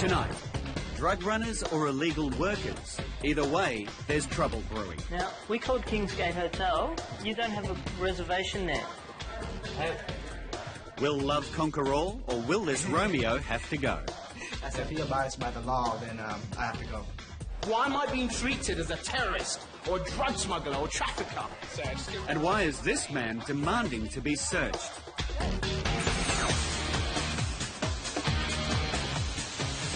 Tonight, drug runners or illegal workers? Either way, there's trouble brewing. Now, we called Kingsgate Hotel. You don't have a reservation there. Will love conquer all, or will this Romeo have to go? As if he abides by the law, then I have to go. Why am I being treated as a terrorist, or a drug smuggler, or trafficker? And why is this man demanding to be searched?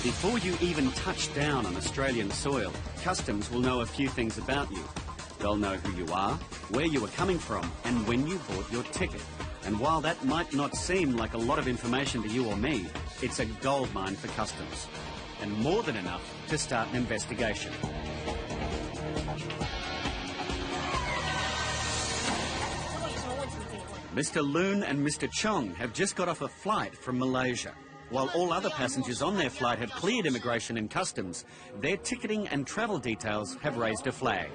Before you even touch down on Australian soil, Customs will know a few things about you. They'll know who you are, where you are coming from, and when you bought your ticket. And while that might not seem like a lot of information to you or me, it's a goldmine for Customs. And more than enough to start an investigation. Mr. Loon and Mr. Chong have just got off a flight from Malaysia. While all other passengers on their flight have cleared immigration and customs, their ticketing and travel details have raised a flag.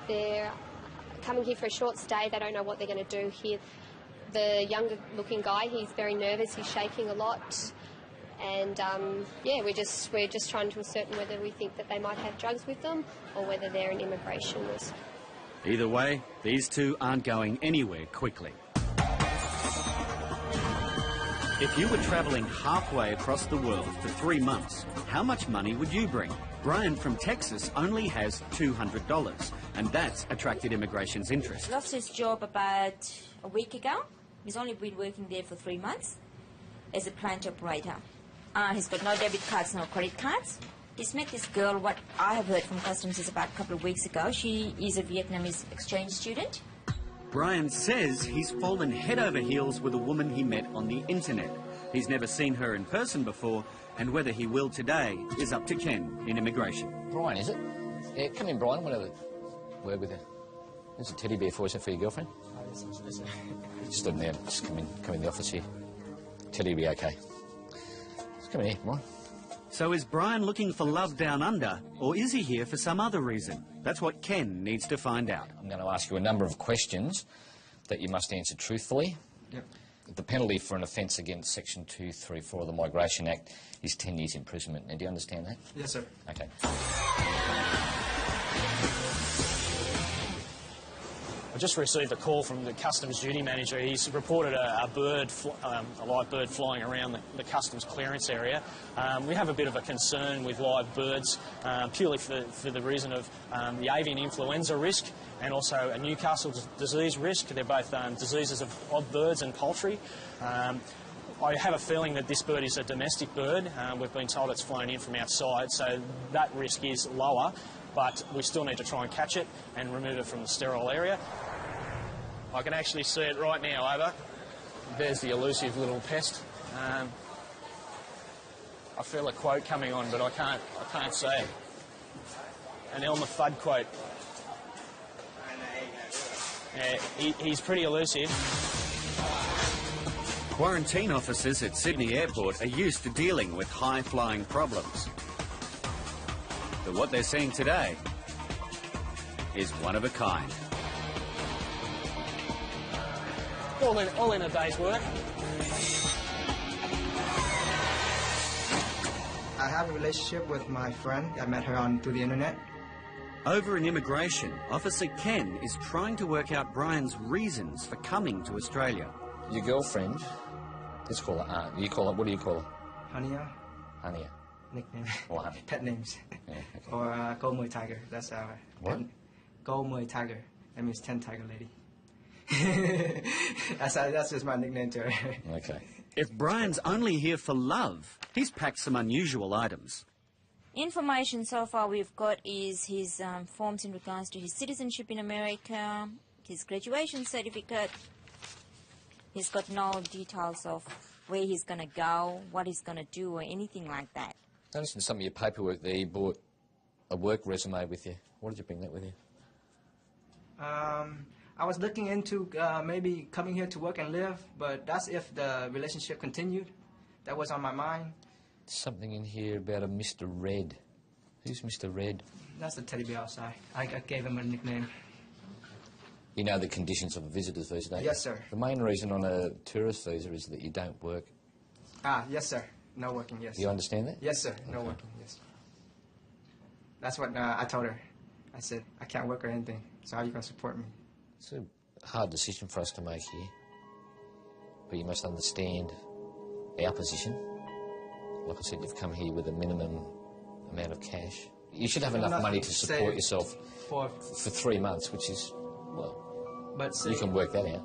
They're coming here for a short stay. They don't know what they're going to do here. The younger-looking guy, he's very nervous. He's shaking a lot. And, yeah, we're just trying to ascertain whether we think that they might have drugs with them or whether they're an immigration risk. Either way, these two aren't going anywhere quickly. If you were travelling halfway across the world for 3 months, how much money would you bring? Brian from Texas only has $200, and that's attracted immigration's interest. Lost his job about a week ago. He's only been working there for 3 months as a plant operator. He's got no debit cards, no credit cards. He's met this girl, what I have heard from Customs is about a couple of weeks ago. She is a Vietnamese exchange student. Brian says he's fallen head over heels with a woman he met on the internet. He's never seen her in person before, and whether he will today is up to Ken in immigration. Brian, is it? Yeah, come in, Brian. I want to have a word with you. There's a teddy bear for you, for your girlfriend. Just in there. Just come in the office here. Teddy will be okay. Just come in here, Brian. So is Brian looking for love down under, or is he here for some other reason? That's what Ken needs to find out. I'm going to ask you a number of questions that you must answer truthfully. Yep. The penalty for an offence against Section 234 of the Migration Act is 10 years imprisonment. Now, do you understand that? Yes, sir. Okay. I just received a call from the customs duty manager. He's reported a live bird flying around the customs clearance area. We have a bit of a concern with live birds, purely for the reason of the avian influenza risk and also a Newcastle disease risk. They're both diseases of birds and poultry. I have a feeling that this bird is a domestic bird. We've been told it's flown in from outside, so that risk is lower, but we still need to try and catch it and remove it from the sterile area. I can actually see it right now, over. There's the elusive little pest. I feel a quote coming on, but I can't say it. An Elmer Fudd quote. Yeah, he's pretty elusive. Quarantine officers at Sydney Airport are used to dealing with high-flying problems. But what they're seeing today is one of a kind. All in a day's work. I have a relationship with my friend. I met her through the internet. Over in immigration, Officer Ken is trying to work out Brian's reasons for coming to Australia. Your girlfriend, let's call her Aunt. What do you call her? Hania. Hania. Nickname. Or Honey. Pet names. Yeah, okay. Or Go Muay Tiger. That's our what? Go Muay Tiger. That means 10 tiger lady. That's just my nickname to her. Okay. If Brian's only here for love, he's packed some unusual items. Information so far we've got is his forms in regards to his citizenship in America, his graduation certificate. He's got no details of where he's going to go, what he's going to do, or anything like that. I noticed in some of your paperwork there you brought a work resume with you. Why did you bring that with you? I was looking into maybe coming here to work and live, but that's if the relationship continued. That was on my mind. Something in here about a Mr. Red. Who's Mr. Red? That's the teddy bear outside. I gave him a nickname. You know the conditions of a visitor's visa, don't you? Yes, sir. The main reason on a tourist visa is that you don't work. Yes, sir. No working, yes. Do you understand that? Yes, sir. No working, yes. That's what I told her. I said, I can't work or anything, so how are you going to support me? It's a hard decision for us to make here. But you must understand our position. Like I said, you've come here with a minimum amount of cash. You should have enough money to support yourself for 3 months, which is, well, but you can work that out.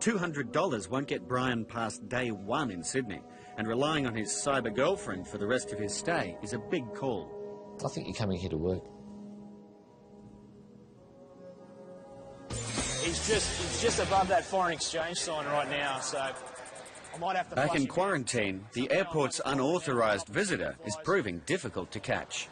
$200 won't get Brian past day one in Sydney, and relying on his cyber girlfriend for the rest of his stay is a big call. I think you're coming here to work. He's just above that foreign exchange sign right now, so I might have to... Back in quarantine, the airport's unauthorised visitor is proving difficult to catch.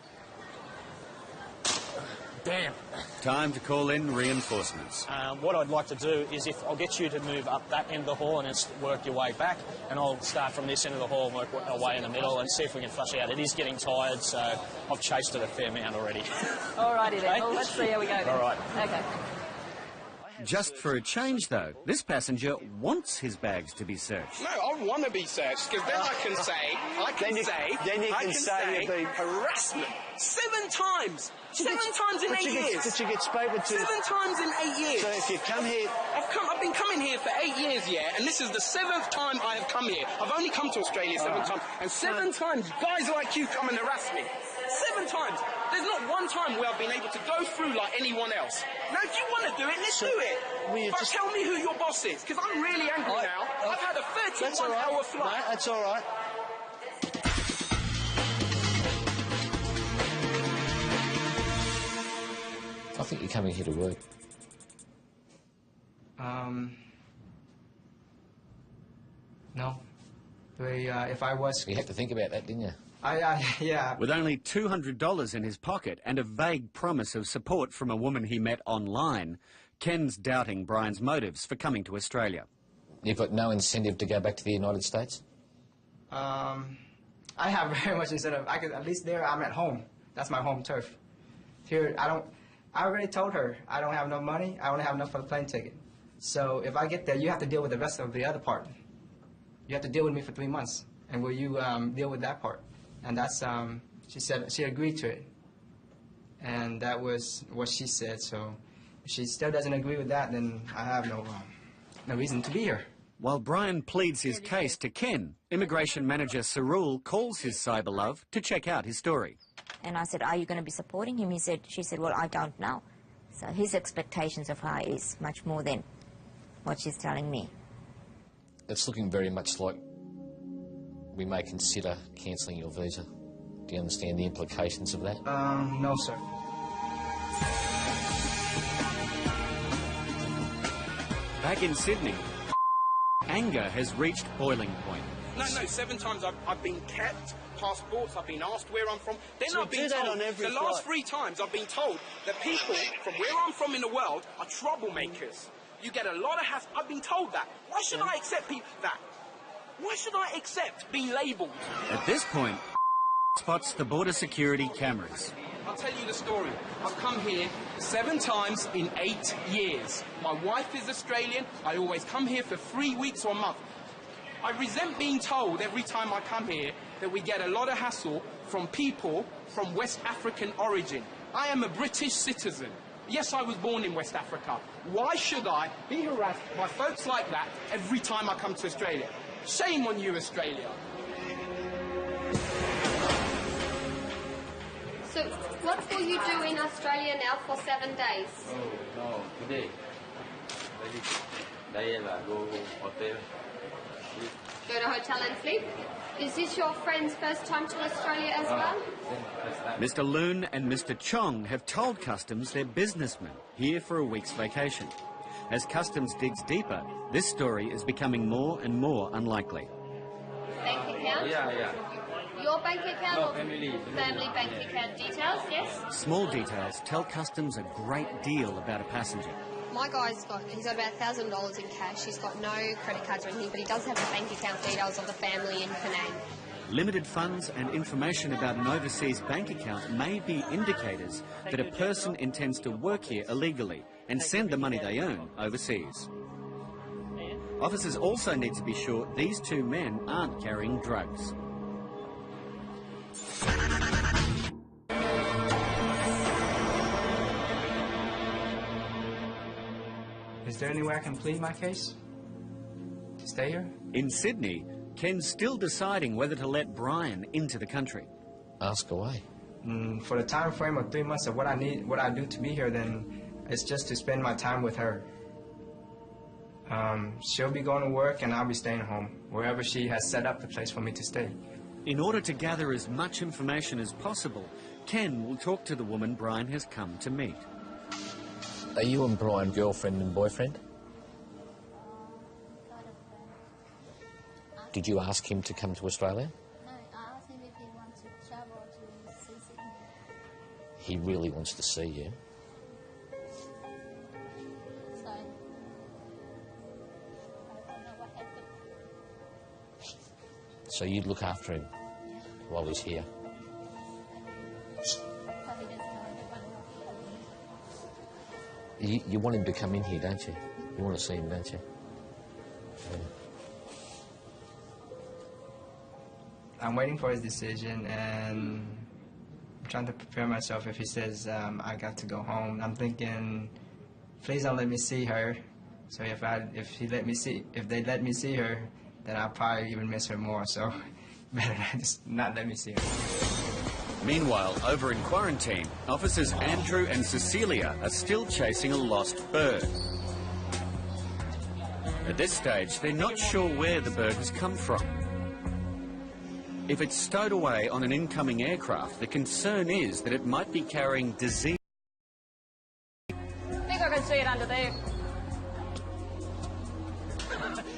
Damn. Time to call in reinforcements. What I'd like to do is if I'll get you to move up that end of the hall and then work your way back, and I'll start from this end of the hall and work our way in the middle and see if we can flush out. It is getting tired, so I've chased it a fair amount already. All righty then. Well, let's see how we go then. All right. Okay. Just for a change, though, this passenger wants his bags to be searched. No, I want to be searched, because then I can say you've been harassment 7 times. 7 times in 8 years. Did you get spoken to? 7 times in 8 years. So if you come here... I've been coming here for 8 years, yeah, and this is the 7th time I have come here. I've only come to Australia 7 times, and 7 times guys like you come and harass me. 7 times. There's not one time where I've been able to go through like anyone else. Now, if you want to do it, let's do it. But tell me who your boss is, because I'm really angry now. I've had a 31-hour flight. No, that's all right. I think you're coming here to work. No. If I was... You had to think about that, didn't you? Yeah. With only $200 in his pocket and a vague promise of support from a woman he met online, Ken's doubting Brian's motives for coming to Australia. You've got no incentive to go back to the United States? I have very much incentive. At least there I'm at home. That's my home turf. Here, I already told her I don't have no money. I only have enough for the plane ticket. So if I get there, you have to deal with the rest of the other part. You have to deal with me for 3 months. And will you deal with that part? And that's, she said, she agreed to it. And that was what she said. So if she still doesn't agree with that, then I have no reason to be here. While Brian pleads his case to Ken, immigration manager Sarul calls his cyber love to check out his story. And I said, are you going to be supporting him? She said, well, I don't know. So his expectations of her is much more than what she's telling me. It's looking very much like we may consider cancelling your visa. Do you understand the implications of that? No, sir. Back in Sydney, anger has reached boiling point. No, 7 times I've been kept passports, I've been asked where I'm from. Then So I've been do that told, on every the last flight. 3 times I've been told that people from where I'm from in the world are troublemakers. You get a lot of hassle. I've been told that. Why should I accept that? Why should I accept being labelled? At this point, spots the border security cameras. I'll tell you the story. I've come here 7 times in 8 years. My wife is Australian. I always come here for 3 weeks or a month. I resent being told every time I come here that we get a lot of hassle from people from West African origin. I am a British citizen. Yes, I was born in West Africa. Why should I be harassed by folks like that every time I come to Australia? Shame on you, Australia. So what will you do in Australia now for 7 days? Oh, no, today. Go hotel. Go to hotel and sleep? Is this your friend's first time to Australia as well? Mr. Loon and Mr. Chong have told Customs they're businessmen here for a week's vacation. As Customs digs deeper, this story is becoming more and more unlikely. Bank account? Yeah. Your bank account No, or family bank account details, yes? Small details tell Customs a great deal about a passenger. My guy's got about $1,000 in cash. He's got no credit cards or anything, but he does have the bank account details of the family in Penang. Limited funds and information about an overseas bank account may be indicators that a person intends to work here illegally and send the money they earn overseas. Officers also need to be sure these 2 men aren't carrying drugs. Is there any way I can plead my case? To stay here? In Sydney, Ken's still deciding whether to let Brian into the country. Ask away. For the time frame of 3 months of what I do to be here, then it's just to spend my time with her. She'll be going to work and I'll be staying home, wherever she has set up the place for me to stay. In order to gather as much information as possible, Ken will talk to the woman Brian has come to meet. Are you and Brian girlfriend and boyfriend? Did you ask him to come to Australia? No, I asked him if he wants to travel to see Sydney. He really wants to see you. So, I don't know what happened. So you'd look after him while he's here. But he doesn't know anyone else. You want him to come in here, don't you? You want to see him, don't you? Yeah. I'm waiting for his decision and I'm trying to prepare myself if he says I got to go home. I'm thinking, please don't let me see her. So if they let me see her, then I'll probably even miss her more. So better just not let me see her. Meanwhile, over in quarantine, officers Andrew and Cecilia are still chasing a lost bird. At this stage, they're not sure where the bird has come from. If it's stowed away on an incoming aircraft, the concern is that it might be carrying disease. I think I can see it under there.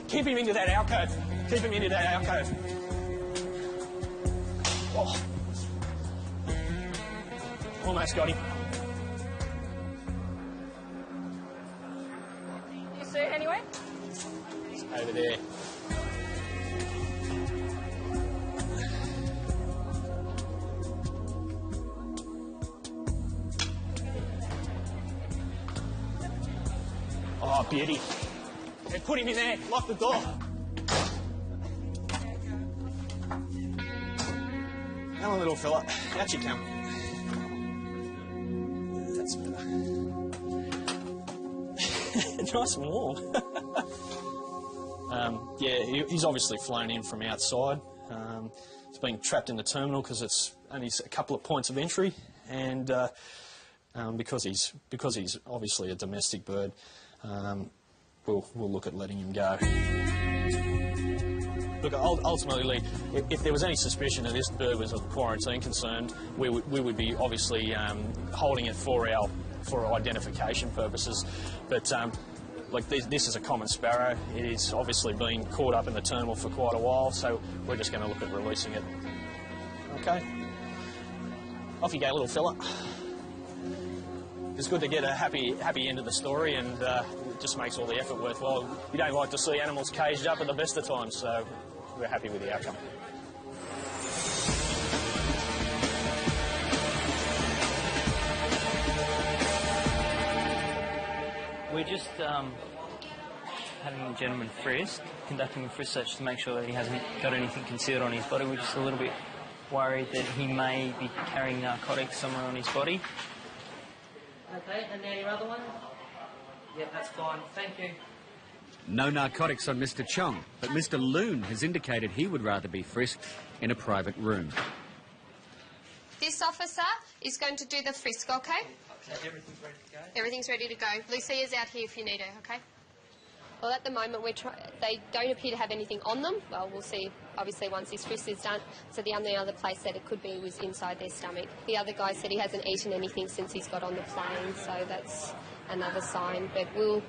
Keep him into that alcove. Keep him into that alcove. Oh. Almost got him. You see it anywhere? It's over there. Oh, beauty. Yeah, put him in there. Lock the door. Come on, little fella. Out you come. That's better. Nice and warm. Yeah, he's obviously flown in from outside. It's been trapped in the terminal because it's only a couple of points of entry, and because he's obviously a domestic bird, we'll look at letting him go. Look, ultimately, if there was any suspicion that this bird was of quarantine concerned, we would be obviously holding it for identification purposes. But like this is a common sparrow. It is obviously been caught up in the terminal for quite a while, so we're just going to look at releasing it. Okay. Off you go, little fella. It's good to get a happy end of the story, and it just makes all the effort worthwhile. You don't like to see animals caged up at the best of times, so we're happy with the outcome. We're just having a gentleman frisked, conducting a frisk search to make sure that he hasn't got anything concealed on his body. We're just a little bit worried that he may be carrying narcotics somewhere on his body. Okay, and now your other one? Yep, that's fine. Thank you. No narcotics on Mr. Chong, but Mr. Loon has indicated he would rather be frisked in a private room. This officer is going to do the frisk, okay? Okay, everything's ready to go? Everything's ready to go. Lucia's out here if you need her, okay? Well, at the moment, they don't appear to have anything on them. Well, we'll see, obviously, once this frisk is done. So the only other place that it could be was inside their stomach. The other guy said he hasn't eaten anything since he's got on the plane, so that's another sign. But we'll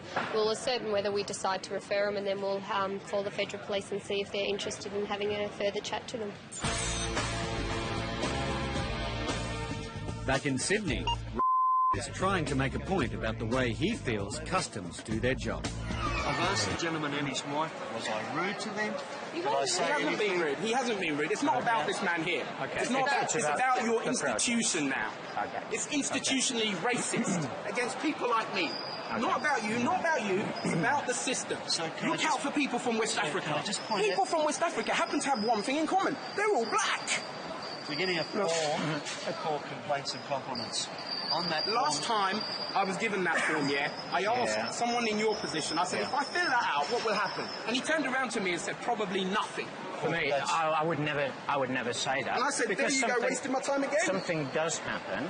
ascertain whether we decide to refer them, and then we'll call the Federal Police and see if they're interested in having a further chat to them. Back in Sydney, is trying to make a point about the way he feels customs do their job. I've asked the gentleman and his wife, was I rude to them? He hasn't been rude. He hasn't been rude. It's not about this man here. Okay. It's not about. It's about your institution now. Okay. It's institutionally racist against people like me. Okay. Not about you. Not about you. It's about the system. So look out for people from West Africa. People from West Africa happen to have one thing in common. They're all black. We're getting a form called complaints and compliments. On that Last time I was given that form, I asked Yeah. someone in your position, I said, if I fill that out, what will happen? And he turned around to me and said, probably nothing. For me, I would never say that. And I said, there you go, wasting my time again. Something does happen.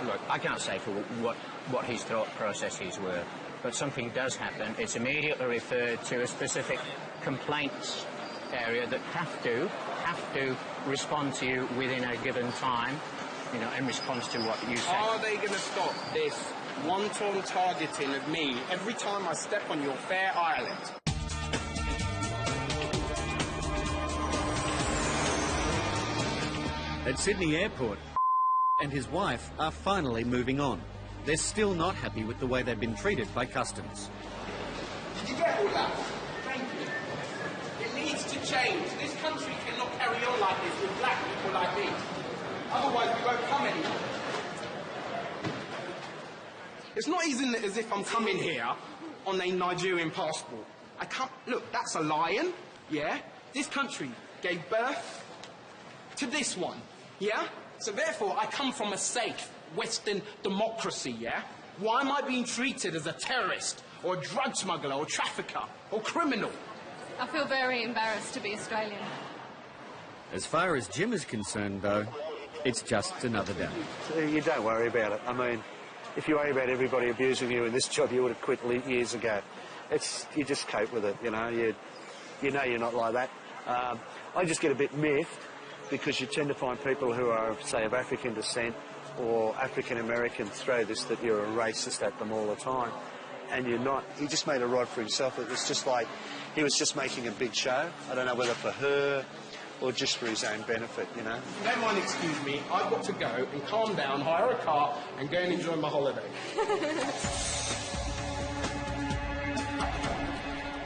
Look, I can't say for what his thought processes were, but something does happen. It's immediately referred to a specific complaints area that have to respond to you within a given time, in response to what you say. Are they going to stop this wanton targeting of me every time I step on your fair island? At Sydney Airport, and his wife are finally moving on. They're still not happy with the way they've been treated by customs. Did you get all that? Thank you. It needs to change. This country cannot carry on like this with black people like me. Otherwise, we won't come anymore. It's not even as if I'm coming here on a Nigerian passport. I can't... Look, that's a lion, yeah? This country gave birth to this one, yeah? So therefore, I come from a safe Western democracy, yeah? Why am I being treated as a terrorist or a drug smuggler or trafficker or criminal? I feel very embarrassed to be Australian. As far as Jim is concerned, though, it's just another day. You don't worry about it. I mean, if you worry about everybody abusing you in this job, you would have quit years ago. You just cope with it, you know. You know you're not like that. I just get a bit miffed because you tend to find people who are, say, of African descent or African American throw this, that you're a racist at them all the time. And you're not. He just made a rod for himself. It was just like he was just making a big show. I don't know whether for her or just for his own benefit, you know. If you don't mind, excuse me, I've got to go and calm down, hire a car and go and enjoy my holiday.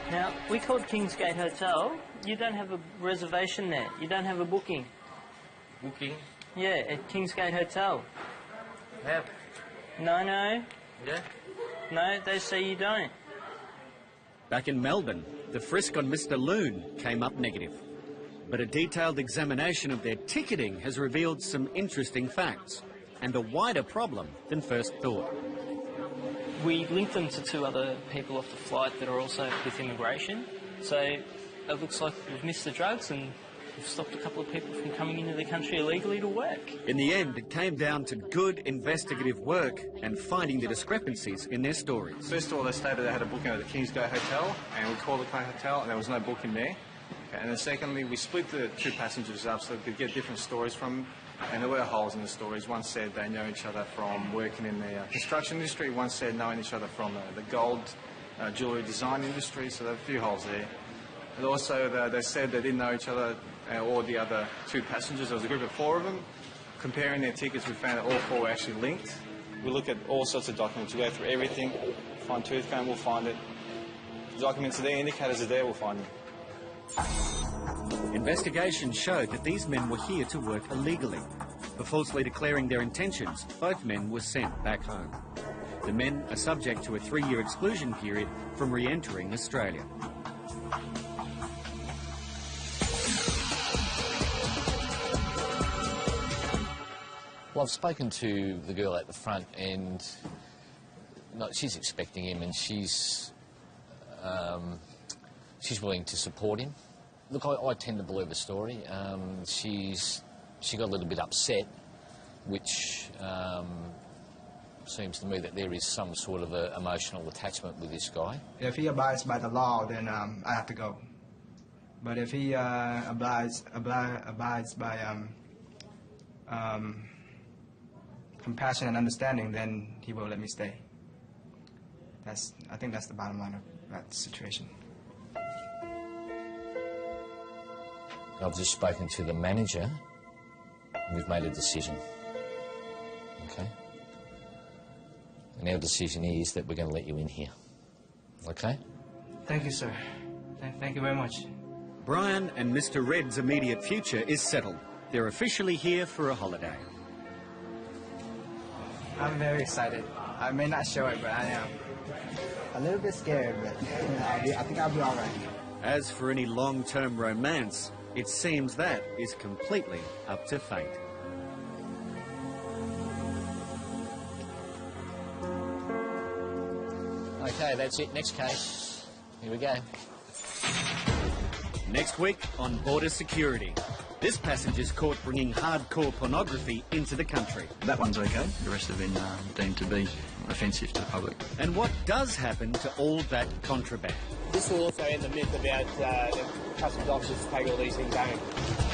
Now, we called Kingsgate Hotel. You don't have a reservation there. You don't have a booking. Booking? Yeah, at Kingsgate Hotel. Have? No. Yeah? No, they say you don't. Back in Melbourne, the frisk on Mr. Loon came up negative. But a detailed examination of their ticketing has revealed some interesting facts and a wider problem than first thought. We linked them to two other people off the flight that are also with immigration. So it looks like we've missed the drugs and we've stopped a couple of people from coming into the country illegally to work. In the end, it came down to good investigative work and finding the discrepancies in their stories. First of all, they stated they had a booking at the Kingsgate Hotel, and we called the hotel and there was no booking there. Okay, and then secondly, we split the two passengers up so we could get different stories from them, and there were holes in the stories. One said they know each other from working in the construction industry, one said knowing each other from the gold jewellery design industry, so there were a few holes there. And also they said they didn't know each other or the other two passengers. There was a group of 4 of them. Comparing their tickets, we found that all 4 were actually linked. We look at all sorts of documents. We go through everything. Find tooth comb, we'll find it. The documents are there, indicators are there, we'll find them. Investigations showed that these men were here to work illegally. For falsely declaring their intentions, both men were sent back home. The men are subject to a 3-year exclusion period from re-entering Australia. Well, I've spoken to the girl at the front, and she's expecting him, and she's willing to support him. Look, I tend to believe the story. She got a little bit upset, which seems to me that there is some sort of a emotional attachment with this guy. If he abides by the law, then I have to go. But if he abides by compassion and understanding, then he will let me stay. I think that's the bottom line of that situation. I've just spoken to the manager. We've made a decision. Okay? And our decision is that we're going to let you in here. Okay? Thank you, sir. Thank you very much. Brian and Mr. Red's immediate future is settled. They're officially here for a holiday. I'm very excited. I may not show it, but I am. A little bit scared, but I think I'll be all right. As for any long-term romance, It seems that is completely up to fate. Okay, that's it. Next case. Here we go. Next week on Border Security. This passenger's caught bringing hardcore pornography into the country. That one's okay. The rest have been deemed to be offensive to the public. And what does happen to all that contraband? This will also end the myth about the customs officers take all these things home.